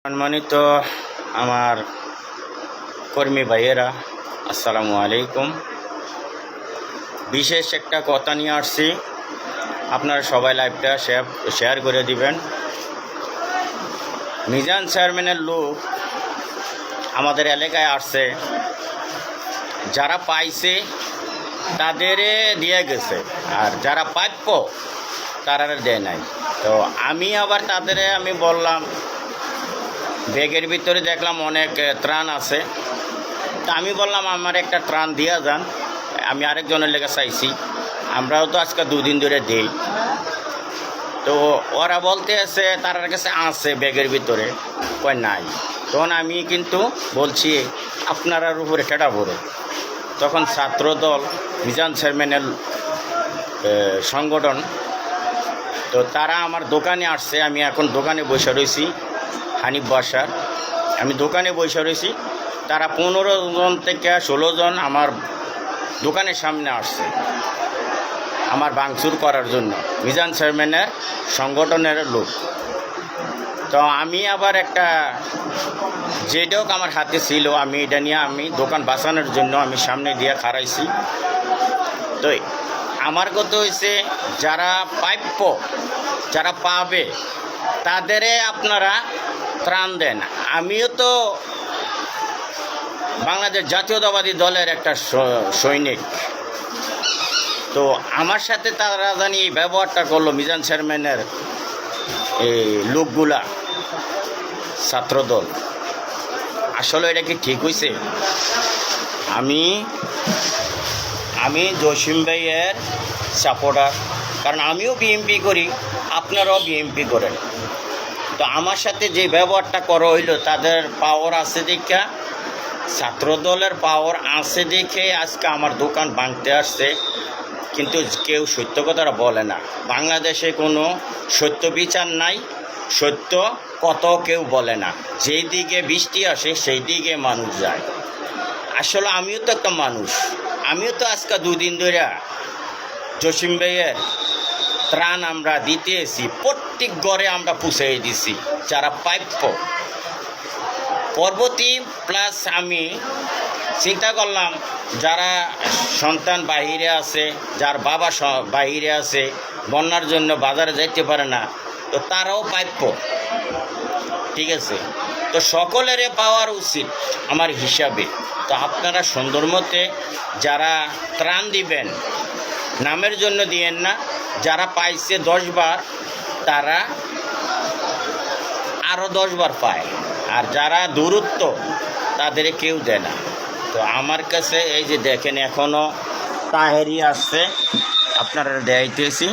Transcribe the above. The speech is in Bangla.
সম্মানিত আমার কর্মী ভাইয়েরা, আসসালামু আলাইকুম। বিশেষ একটা কথা নিয়ে আসছি, আপনারা সবাই লাইভটা শেয়ার করে দিবেন। মিজান চেয়ারম্যানের লোক আমাদের এলাকায় আসছে, যারা পাইছে তাদের দিয়ে গেছে, আর যারা প্রাপ্য তারা দেয় নাই। তো আমি আবার তাদের বললাম, ব্যাগের ভিতরে দেখলাম অনেক ত্রাণ আছে, তা আমি বললাম আমার একটা ত্রাণ দিয়া যান। আমি আরেকজনের লেগে চাইছি, আমরাও তো আজকে দুদিন ধরে দেই। তো ওরা বলতে আছে তার কাছে আছে ব্যাগের ভিতরে, কয় নাই। তখন আমি কিন্তু বলছি আপনার উপরে ঠেটা পড়ে। তখন ছাত্রদল মিজান চেয়ারম্যানের সংগঠন, তো তারা আমার দোকানে আসছে। আমি এখন দোকানে বসে রয়েছি, হানিফ বাসার আমি দোকানে বসে রয়েছি। তারা 15 জন থেকে 16 জন আমার দোকানের সামনে আসছে আমার ভাঙচুর করার জন্য, মিজান চেয়ারম্যানের সংগঠনের লোক। তো আমি আবার একটা যেটাও আমার হাতে ছিল, আমি এটা নিয়ে আমি দোকান বাঁচানোর জন্য আমি সামনে দিয়ে খাড়াইছি। তো আমার কথা হয়েছে, যারা প্রাপ্য, যারা পাবে তাদের আপনারা ত্রাণ দেন। আমিও তো বাংলাদেশ জাতীয়তাবাদী দলের একটা সৈনিক। তো আমার সাথে তারা জানি এই ব্যবহারটা করলো মিজান চেয়ারম্যানের এই লোকগুলা, ছাত্রদল। আসলে এটা কি ঠিক হয়েছে? আমি জসিম ভাইয়ের সাপোর্টার, কারণ আমিও বিএমপি করি, আপনারাও বিএমপি করেন। তো আমার সাথে যে ব্যবহারটা করা হইলো, তাদের পাওয়ার আছে দেখা, ছাত্রদলের পাওয়ার আছে দেখে আজকে আমার দোকান ভাঙতে আসছে। কিন্তু কেউ সত্য কথাটা বলে না। বাংলাদেশে কোনো সত্য বিচার নাই, সত্য কত কেউ বলে না। যেই দিকে বৃষ্টি আসে সেই দিকে মানুষ যায়। আসলে আমিও তো একটা মানুষ, আমিও তো আজকে দুদিন ধরে জসিম ভাইয়ের ত্রাণ আমরা দিতে এসি, প্রত্যেক ঘরে আমরা পুষিয়ে দিছি যারা প্রাপ্য। পরবর্তী প্লাস আমি চিন্তা করলাম, যারা সন্তান বাহিরে আছে, যার বাবা বাহিরে আছে, বন্যার জন্য বাজারে যাইতে পারে না, তো তারাও প্রাপ্য। ঠিক আছে, তো সকলের পাওয়ার উচিত আমার হিসাবে। তো আপনারা সুন্দর মতে যারা ত্রাণ দিবেন, নামের জন্য দিয়েন না। যারা পাইছে 10 বার, তারা আরও 10 বার পায়, আর যারা দূরত্ব তাদের কেউ দেয় না। তো আমার কাছে এই যে দেখেন, এখনও তাহেরি আসছে, আপনারা দেখাইতেছি।